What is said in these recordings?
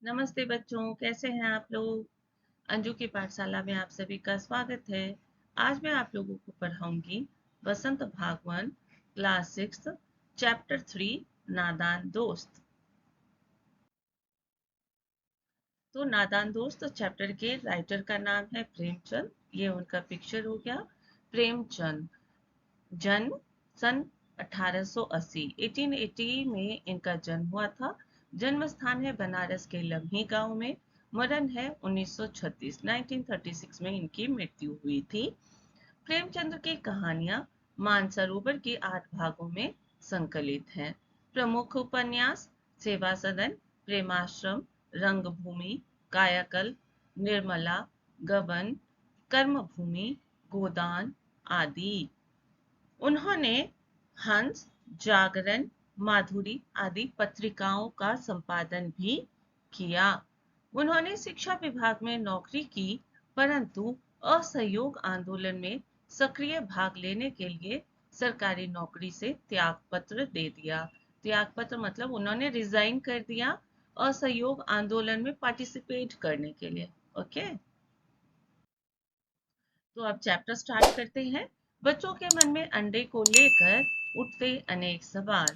नमस्ते बच्चों, कैसे हैं आप लोग? अंजू की पाठशाला में आप सभी का स्वागत है। आज मैं आप लोगों को पढ़ाऊंगी बसंत भागवन क्लास 6 चैप्टर 3 नादान दोस्त। तो नादान दोस्त चैप्टर के राइटर का नाम है प्रेमचंद। ये उनका पिक्चर हो गया। प्रेमचंद जन्म सन 1880 1880 में इनका जन्म हुआ था। जन्म स्थान है बनारस के लम्ही गांव में। मरण है 1936 1936 में इनकी मृत्यु हुई थी। प्रेमचंद्र की कहानियां मानसरोवर के 8 भागों में संकलित हैं। प्रमुख उपन्यास सेवा सदन, प्रेमाश्रम, रंगभूमि, कायाकल्प, निर्मला, गबन, कर्मभूमि, गोदान आदि। उन्होंने हंस, जागरण, माधुरी आदि पत्रिकाओं का संपादन भी किया। उन्होंने शिक्षा विभाग में नौकरी की, परंतु असहयोग आंदोलन में सक्रिय भाग लेने के लिए सरकारी नौकरी से त्याग पत्र दे दिया। त्याग पत्र मतलब उन्होंने रिजाइन कर दिया असहयोग आंदोलन में पार्टिसिपेट करने के लिए। ओके, तो अब चैप्टर स्टार्ट करते हैं। बच्चों के मन में अंडे को लेकर उठते अनेक सवाल।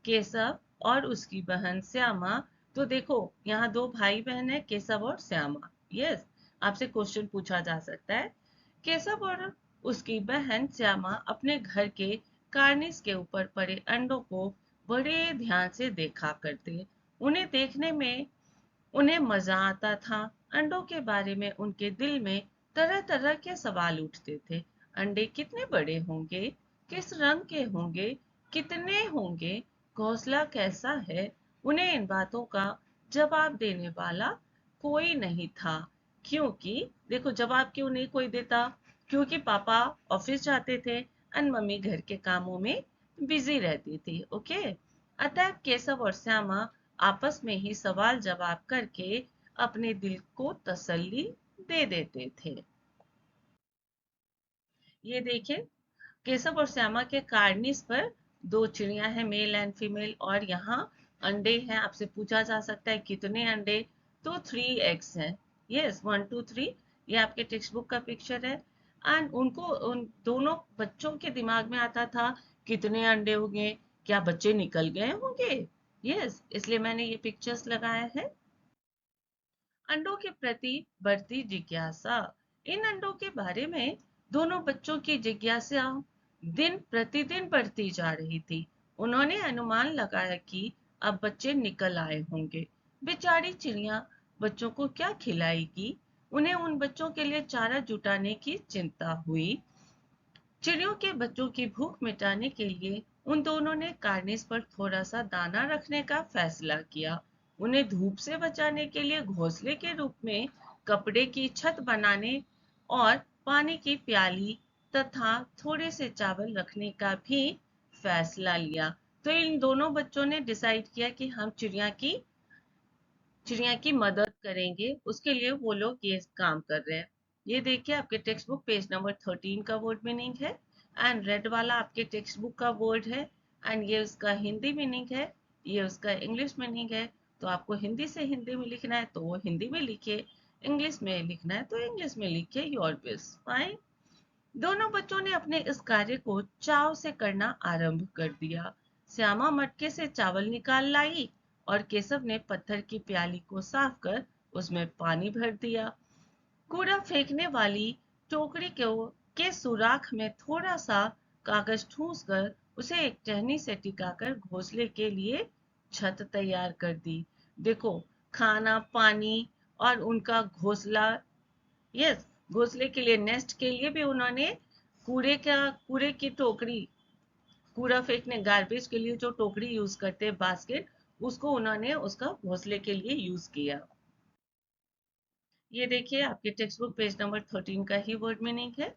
केशव और उसकी बहन श्यामा। तो देखो, यहाँ दो भाई बहन है, केशव और श्यामा। यस, आपसे क्वेश्चन पूछा जा सकता है। केशव और उसकी बहन श्यामा अपने घर के कार्निस के ऊपर पड़े अंडों को बड़े ध्यान से देखा करते। उन्हें देखने में उन्हें मजा आता था। अंडों के बारे में उनके दिल में तरह तरह के सवाल उठते थे। अंडे कितने बड़े होंगे, किस रंग के होंगे, कितने होंगे, घोंसला कैसा है। उन्हें इन बातों का जवाब देने वाला कोई नहीं था। क्योंकि देखो, जवाब क्यों नहीं कोई देता? क्योंकि पापा ऑफिस जाते थे और मम्मी घर के कामों में बिजी रहती थी। ओके, अतः केशव और श्यामा आपस में ही सवाल जवाब करके अपने दिल को तसल्ली दे देते थे। ये देखिए, केशव और श्यामा के कार्निस पर दो चिड़िया हैं, मेल एंड फीमेल, और यहाँ अंडे हैं। आपसे पूछा जा सकता है कितने अंडे? तो 3 eggs हैं। यस, 1 2 3। ये आपके टेक्स्ट बुक का पिक्चर है। एंड उनको उन दोनों बच्चों के दिमाग में आता था कितने अंडे होंगे, क्या बच्चे निकल गए होंगे। यस, इसलिए मैंने ये पिक्चर्स लगाया है। अंडों के प्रति बढ़ती जिज्ञासा। इन अंडों के बारे में दोनों बच्चों की जिज्ञासा दिन प्रतिदिन बढ़ती जा रही थी। उन्होंने अनुमान लगाया कि अब बच्चे निकल आए होंगे। बेचारी चिड़िया बच्चों को क्या खिलाएगी? उन्हें उन बच्चों के लिए चारा जुटाने की चिंता हुई। चिड़ियों के बच्चों की भूख मिटाने के लिए उन दोनों ने कार्निस पर थोड़ा सा दाना रखने का फैसला किया। उन्हें धूप से बचाने के लिए घोंसले के रूप में कपड़े की छत बनाने और पानी की प्याली तथा थोड़े से चावल रखने का भी फैसला लिया। तो इन दोनों बच्चों ने डिसाइड किया कि हम चिड़िया की मदद करेंगे। उसके लिए वो लोग ये काम कर रहे हैं। ये देखिए, आपके टेक्स्ट बुक पेज नंबर 13 का वर्ड मीनिंग है। एंड रेड वाला आपके टेक्स्ट बुक का वर्ड है। एंड ये उसका हिंदी मीनिंग है, ये उसका इंग्लिश मीनिंग है। तो आपको हिंदी से हिंदी में लिखना है तो वो हिंदी में लिखिए, इंग्लिश में लिखना है तो इंग्लिश में लिखिए। Your wish fine. दोनों बच्चों ने अपने इस कार्य को चाव से करना आरंभ कर दिया। श्यामा मटके से चावल निकाल लाई और केशव ने पत्थर की प्याली को साफ कर उसमें पानी भर दिया। कूड़ा फेंकने वाली टोकरी के सुराख में थोड़ा सा कागज ठूस कर उसे एक टहनी से टिकाकर घोंसले के लिए छत तैयार कर दी। देखो, खाना, पानी और उनका घोंसला। यस, घोंसले के लिए, नेस्ट के लिए भी उन्होंने कूड़े की टोकरी, कूड़ा फेंकने गार्बेज के लिए जो टोकरी यूज करते हैं, बास्केट, उसको उन्होंने उसका घोंसले के लिए यूज किया। ये देखिए, आपके टेक्स्ट बुक पेज नंबर 13 का ही वर्ड मीनिंग है।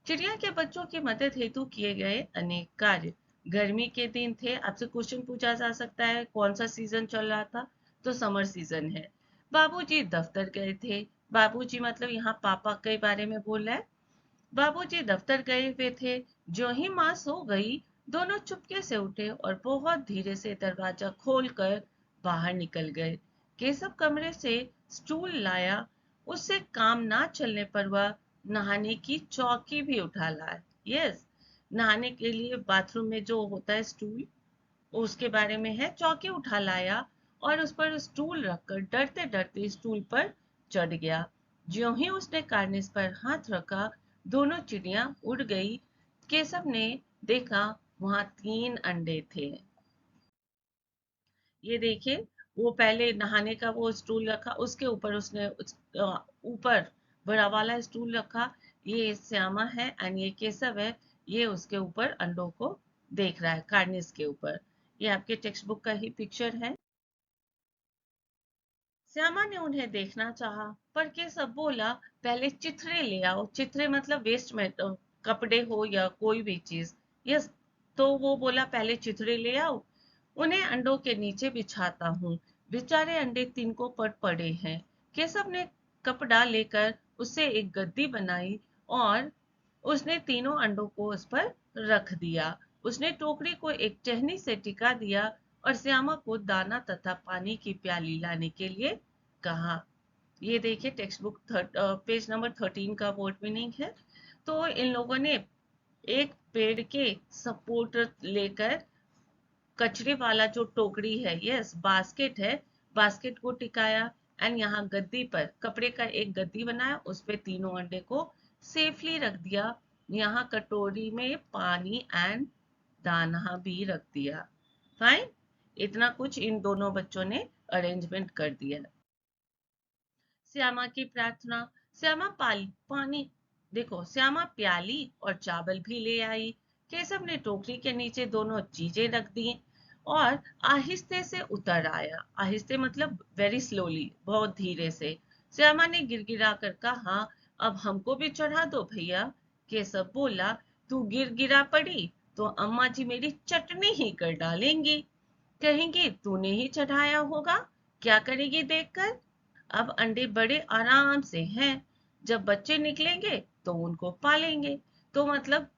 चिड़िया के बच्चों की मदद हेतु किए गए अनेक कार्य। गर्मी के दिन थे। आपसे क्वेश्चन पूछा जा सकता है कौन सा सीजन चल रहा था? तो समर सीजन है। बाबूजी दफ्तर गए थे। बाबूजी मतलब यहाँ पापा के बारे में बोल रहा है। बाबूजी दफ्तर गए हुए थे। जो ही माँ सो गई, दोनों चुपके से उठे और बहुत धीरे से दरवाजा खोलकर बाहर निकल गए। केशव कमरे से स्टूल लाया। उससे काम ना चलने पर वह नहाने की चौकी भी उठा लाया। यस, नहाने के लिए बाथरूम में जो होता है स्टूल, उसके बारे में है। चौकी उठा लाया और उस पर स्टूल रखकर डरते डरते स्टूल पर चढ़ गया। ज्यों ही उसने कार्निस पर हाथ रखा, दोनों चिड़िया उड़ गई। केशव ने देखा वहां 3 अंडे थे। ये देखिए, वो पहले नहाने का वो स्टूल रखा, उसके ऊपर उसने ऊपर बड़ा वाला स्टूल रखा। ये श्यामा है एंड ये केशव है। ये उसके ऊपर अंडों को देख रहा है, कार्निस के ऊपर। ये आपके टेक्स्ट बुक का ही पिक्चर है। श्यामा ने उन्हें देखना चाहा, पर केशव बोला, पहले चिथड़े ले आओ। चिथड़े मतलब वेस्ट में कपड़े हो या कोई भी चीज। यस, तो वो बोला पहले चिथड़े ले आओ, उन्हें अंडों के नीचे बिछाता हूँ। बेचारे अंडे तिनकों पर पड़े हैं। केशव ने कपड़ा लेकर उससे एक गद्दी बनाई और उसने तीनों अंडों को उस पर रख दिया। उसने टोकरी को एक टहनी से टिका दिया और श्यामा को दाना तथा पानी की प्याली लाने के लिए कहा। ये देखिए टेक्स्ट बुक पेज नंबर 13 का वर्ड मीनिंग है। तो इन लोगों ने एक पेड़ के सपोर्ट लेकर कचरे वाला जो टोकरी है, यस बास्केट है, बास्केट को टिकाया एंड यहाँ गद्दी पर कपड़े का एक गद्दी बनाया, उस पे तीनों अंडे को सेफली रख दिया। यहाँ कटोरी में पानी एंड दाना भी रख दिया। फाइन, इतना कुछ इन दोनों बच्चों ने अरेंजमेंट कर दिया। श्यामा की प्रार्थना। श्यामा पानी, देखो श्यामा प्याली और चावल भी ले आई। केशव ने टोकरी के नीचे दोनों चीजें रख दी और आहिस्ते से उतर आया। आहिस्ते मतलब वेरी स्लोली, बहुत धीरे से। श्यामा ने गिड़गिड़ा कर कहा, अब हमको भी चढ़ा दो भैया। केशव बोला, तू गिड़गिड़ा पड़ी तो अम्मा जी मेरी चटनी ही कर डालेंगी। कहेंगी तूने ही चढ़ाया होगा, क्या करेगी देखकर। अब अंडे बड़े आराम से हैं, जब बच्चे निकलेंगे तो उनको पालेंगे। तो मतलब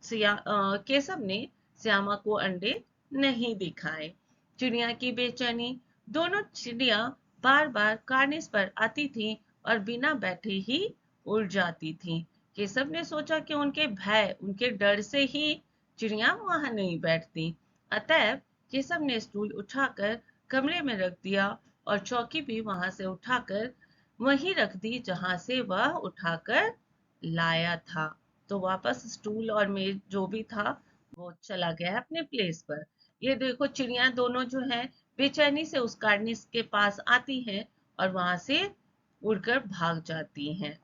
केशव ने श्यामा को अंडे नहीं दिखाए। चिड़िया की बेचैनी। दोनों चिड़िया बार बार कार्निस पर आती थीं और बिना बैठे ही उड़ जाती थीं। केशव ने सोचा कि उनके भय, उनके डर से ही चिड़िया वहां नहीं बैठती। अतएव केशव ने स्टूल उठाकर कमरे में रख दिया और चौकी भी वहां से उठाकर वहीं रख दी जहां से वह उठाकर लाया था। तो वापस स्टूल और मेज जो भी था वो चला गया अपने प्लेस पर। ये देखो चिड़िया दोनों जो हैं बेचैनी से उस कार्निस के पास आती हैं और वहां से उड़कर भाग जाती हैं।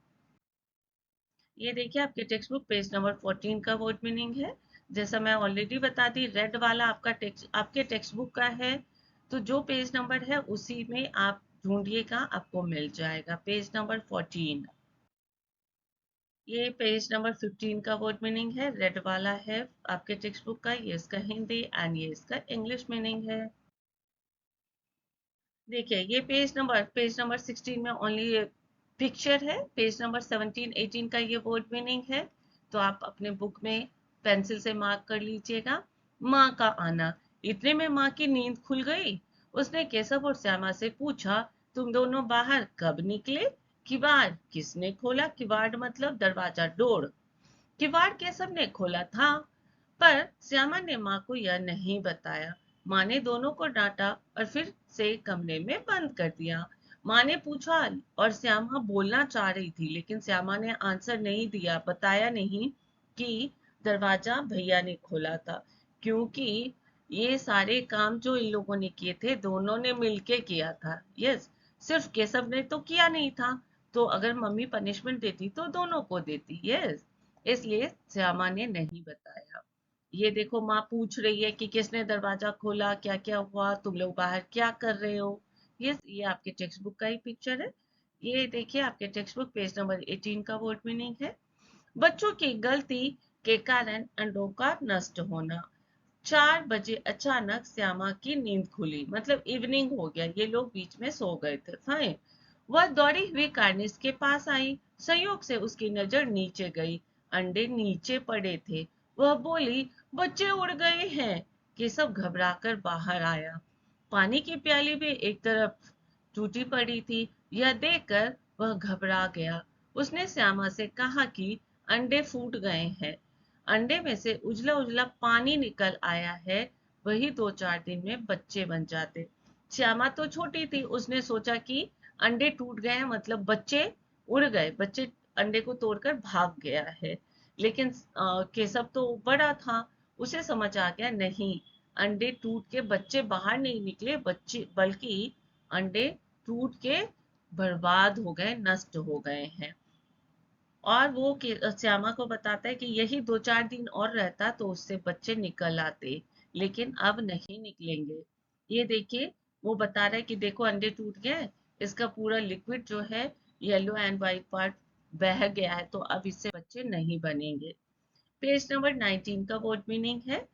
ये देखिए आपके टेक्स्ट बुक पेज नंबर 14 का वर्ड मीनिंग है। जैसा मैं ऑलरेडी बता दी, रेड वाला आपका टेक्स्ट आपके टेक्स्ट बुक का है, तो जो पेज नंबर है उसी में आप ढूंढिएगा, आपको मिल जाएगा पेज नंबर 14। ये पेज नंबर 15 का वर्ड मीनिंग है, रेड वाला है आपके टेक्स्ट बुक का, ये इसका हिंदी एंड ये इसका इंग्लिश मीनिंग है। देखिए ये पेज नंबर 16 में ओनली पिक्चर है। पेज नंबर 17 18 का ये वर्ड मीनिंग है। तो आप अपने बुक में पेंसिल से मार्क कर लीजिएगा। माँ का आना। इतने में माँ की नींद खुल गई। उसने केशव और श्यामा से पूछा, तुम दोनों बाहर कब निकले? किवाड़ किसने खोला? किवाड़ मतलब दरवाजा, डोर। किवाड़ केशव ने खोला था, पर श्यामा ने माँ को यह नहीं बताया। माँ ने दोनों को डांटा और फिर से कमरे में बंद कर दिया। माँ ने पूछा और श्यामा बोलना चाह रही थी, लेकिन श्यामा ने आंसर नहीं दिया, बताया नहीं कि दरवाजा भैया ने खोला था, क्योंकि ये सारे काम जो इन लोगों ने किए थे दोनों ने मिलके किया था। यस, सिर्फ केशव ने तो किया नहीं था, तो अगर मम्मी पनिशमेंट देती तो दोनों को देती। यस, इसलिए श्यामा ने नहीं बताया। ये देखो माँ पूछ रही है कि किसने दरवाजा खोला, क्या क्या हुआ, तुम लोग बाहर क्या कर रहे हो। ये आपके टेक्स्ट बुक का ही पिक्चर है। ये देखिए आपके टेक्स्ट बुक पेज नंबर 18 का वर्ड मीनिंग है। बच्चों की गलती के कारण अंडों का नष्ट होना। 4 बजे अचानक श्यामा की नींद खुली, मतलब इवनिंग हो गया, ये लोग बीच में सो गए थे। फाइन। वह दौड़ी हुई कार्निस के पास आई। संयोग से उसकी नजर नीचे गई। अंडे नीचे पड़े थे। वह बोली, बच्चे उड़ गए हैं। केशव घबराकर बाहर आया। पानी की प्याली भी एक तरफ टूटी पड़ी थी। यह देखकर वह घबरा गया। उसने श्यामा से कहा कि अंडे फूट गए हैं। अंडे में से उजला उजला पानी निकल आया है। वही 2-4 दिन में बच्चे बन जाते। श्यामा तो छोटी थी, उसने सोचा कि अंडे टूट गए हैं मतलब बच्चे उड़ गए, बच्चे अंडे को तोड़कर भाग गया है। लेकिन केशव तो बड़ा था, उसे समझ आ गया नहीं, अंडे टूट के बच्चे बाहर नहीं निकले, बच्चे बल्कि अंडे टूट के बर्बाद हो गए, नष्ट हो गए हैं। और वो श्यामा को बताता है कि यही 2-4 दिन और रहता तो उससे बच्चे निकल आते, लेकिन अब नहीं निकलेंगे। ये देखिए, वो बता रहा है कि देखो अंडे टूट गए, इसका पूरा लिक्विड जो है, येलो एंड व्हाइट पार्ट बह गया है, तो अब इससे बच्चे नहीं बनेंगे। पेज नंबर 19 का वर्ड मीनिंग है,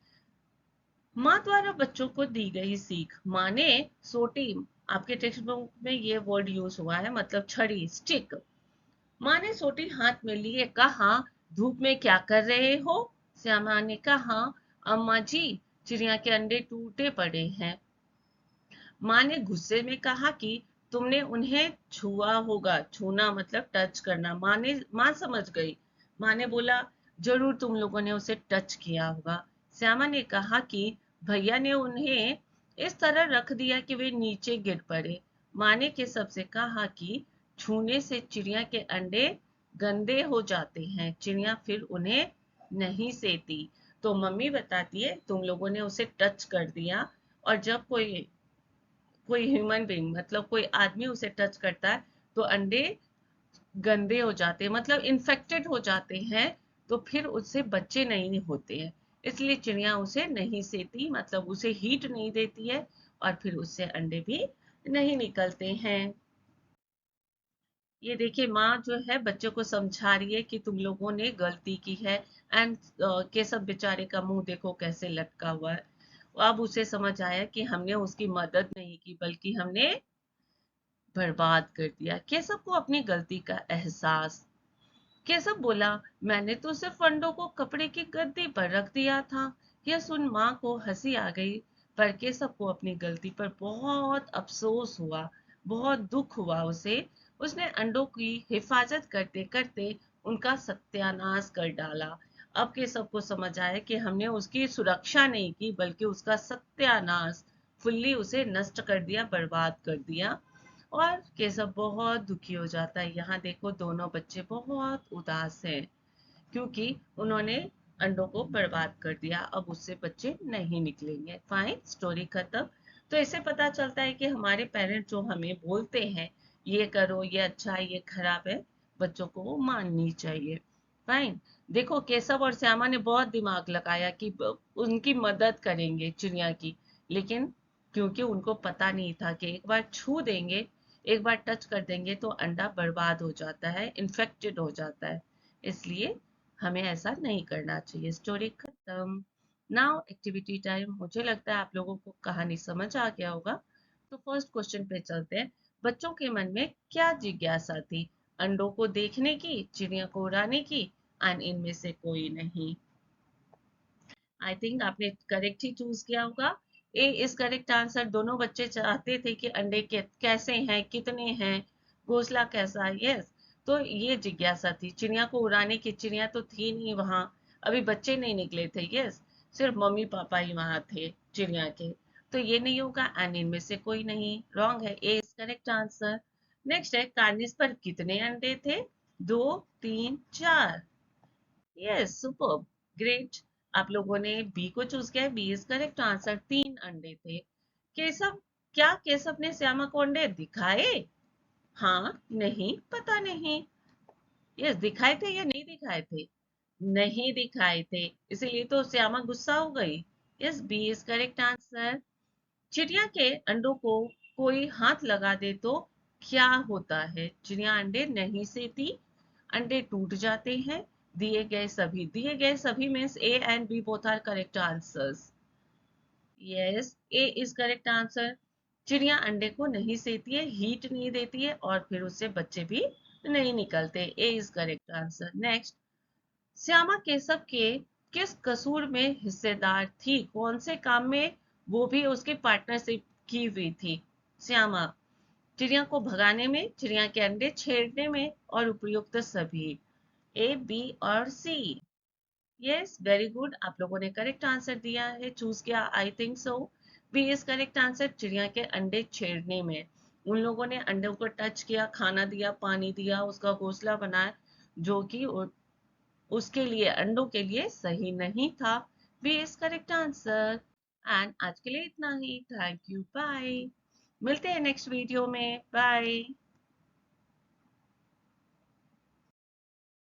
माँ द्वारा बच्चों को दी गई सीख। माँ ने सोटी, आपके टेक्स्ट बुक में ये वर्ड यूज हुआ है, मतलब छड़ी, स्टिक। माँ ने सोटी हाथ में लिए कहा, धूप में क्या कर रहे हो? श्यामा ने कहा, अम्मा जी, चिड़िया के अंडे टूटे पड़े हैं। माँ ने गुस्से में कहा कि तुमने उन्हें छुआ होगा। छूना मतलब टच करना। माँ समझ गई। माँ ने बोला, जरूर तुम लोगों ने उसे टच किया होगा। श्यामा ने कहा कि भैया ने उन्हें इस तरह रख दिया कि वे नीचे गिर पड़े। माँ ने केशव से कहा कि छूने से चिड़िया के अंडे गंदे हो जाते हैं, चिड़िया फिर उन्हें नहीं सेती। तो मम्मी बताती है, तुम लोगों ने उसे टच कर दिया, और जब कोई ह्यूमन बीइंग मतलब कोई आदमी उसे टच करता है तो अंडे गंदे हो जाते हैं, मतलब इन्फेक्टेड हो जाते हैं, तो फिर उससे बच्चे नहीं होते हैं। इसलिए चिड़िया उसे नहीं सेती, मतलब उसे हीट नहीं देती है, और फिर उससे अंडे भी नहीं निकलते हैं। ये देखिए, माँ जो है बच्चों को समझा रही है कि तुम लोगों ने गलती की है। एंड केशव बेचारे का मुंह देखो कैसे लटका हुआ है। अब उसे समझ आया कि हमने उसकी मदद नहीं की, बल्कि हमने बर्बाद कर दिया। केशव को अपनी गलती का एहसास। केशव बोला, मैंने तो सिर्फ अंडों को कपड़े की गद्दी पर रख दिया था। यह सुन माँ को हंसी आ गई, पर केशव को अपनी गलती पर बहुत अफसोस हुआ, बहुत दुख हुआ उसे। उसने अंडों की हिफाजत करते करते उनका सत्यानाश कर डाला। अब केशव को समझ आया कि हमने उसकी सुरक्षा नहीं की, बल्कि उसका सत्यानाश, फुल्ली उसे नष्ट कर दिया, बर्बाद कर दिया। और केशव बहुत दुखी हो जाता है। यहाँ देखो, दोनों बच्चे बहुत उदास हैं, क्योंकि उन्होंने अंडों को बर्बाद कर दिया, अब उससे बच्चे नहीं निकलेंगे। फाइन, स्टोरी खत्म। तो इससे पता चलता है कि हमारे पेरेंट्स जो हमें बोलते हैं, ये करो, ये अच्छा है, ये खराब है, बच्चों को वो माननी चाहिए। फाइन। देखो, केशव और श्यामा ने बहुत दिमाग लगाया कि उनकी मदद करेंगे चिड़िया की, लेकिन क्योंकि उनको पता नहीं था कि एक बार छू देंगे, एक बार टच कर देंगे तो अंडा बर्बाद हो जाता है, इन्फेक्टेड हो जाता है। इसलिए हमें ऐसा नहीं करना चाहिए। स्टोरी खत्म। Now activity time. मुझे लगता है आप लोगों को कहानी समझ आ गया होगा। तो फर्स्ट क्वेश्चन पे चलते हैं। बच्चों के मन में क्या जिज्ञासा थी? अंडों को देखने की, चिड़िया को उड़ाने की, एंड इनमें से कोई नहीं। आई थिंक आपने करेक्ट ही चूज किया होगा। ए इज करेक्ट आंसर। दोनों बच्चे चाहते थे कि अंडे कैसे हैं, कितने हैं, घोंसला कैसा है। यस, तो ये जिज्ञासा थी। चिड़िया को उड़ाने की, चिड़िया तो थी नहीं वहां, अभी बच्चे नहीं निकले थे। यस, सिर्फ मम्मी पापा ही वहां थे चिड़िया के। तो ये नहीं होगा, एंड इनमें से कोई नहीं। रॉन्ग है, ए इज करेक्ट आंसर। नेक्स्ट है, कार्निस पर कितने अंडे थे? 2, 3, 4। Yes, super, great. आप लोगों ने बी को चूज किया है। B is correct answer. 3 अंडे थे। केशव, क्या केशव ने श्यामा को अंडे दिखाए? हाँ, नहीं, पता नहीं। यस, दिखाए थे या नहीं दिखाए थे? नहीं दिखाए थे, इसीलिए तो श्यामा गुस्सा हो गई। Yes, B is correct answer. चिड़िया के अंडों को कोई हाथ लगा दे तो क्या होता है? चिड़िया अंडे नहीं सेती, अंडे टूट जाते हैं। दिए गए सभी means A and B both are correct answers. Yes, A is correct answer. चिड़िया अंडे को नहीं सेती है, हीट नहीं देती है, और फिर उससे बच्चे भी नहीं निकलते। A is correct answer. Next, Shyama Keshav के किस कसूर में हिस्सेदार थी? कौन से काम में वो भी उसकी पार्टनरशिप की हुई थी? श्यामा, चिड़िया को भगाने में, चिड़िया के अंडे छेड़ने में और उपयुक्त सभी। ए, बी और सी। यस, वेरी गुड, आप लोगों ने करेक्ट आंसर दिया है, चूज किया। I think so B is correct answer, चिड़िया के अंडे छेड़ने में। उन लोगों ने अंडों को टच किया, खाना दिया, पानी दिया, उसका घोंसला बनाया, जो कि उसके लिए, अंडों के लिए सही नहीं था। B is correct answer. And आज के लिए इतना ही। Thank you, bye. मिलते हैं नेक्स्ट वीडियो में। बाय।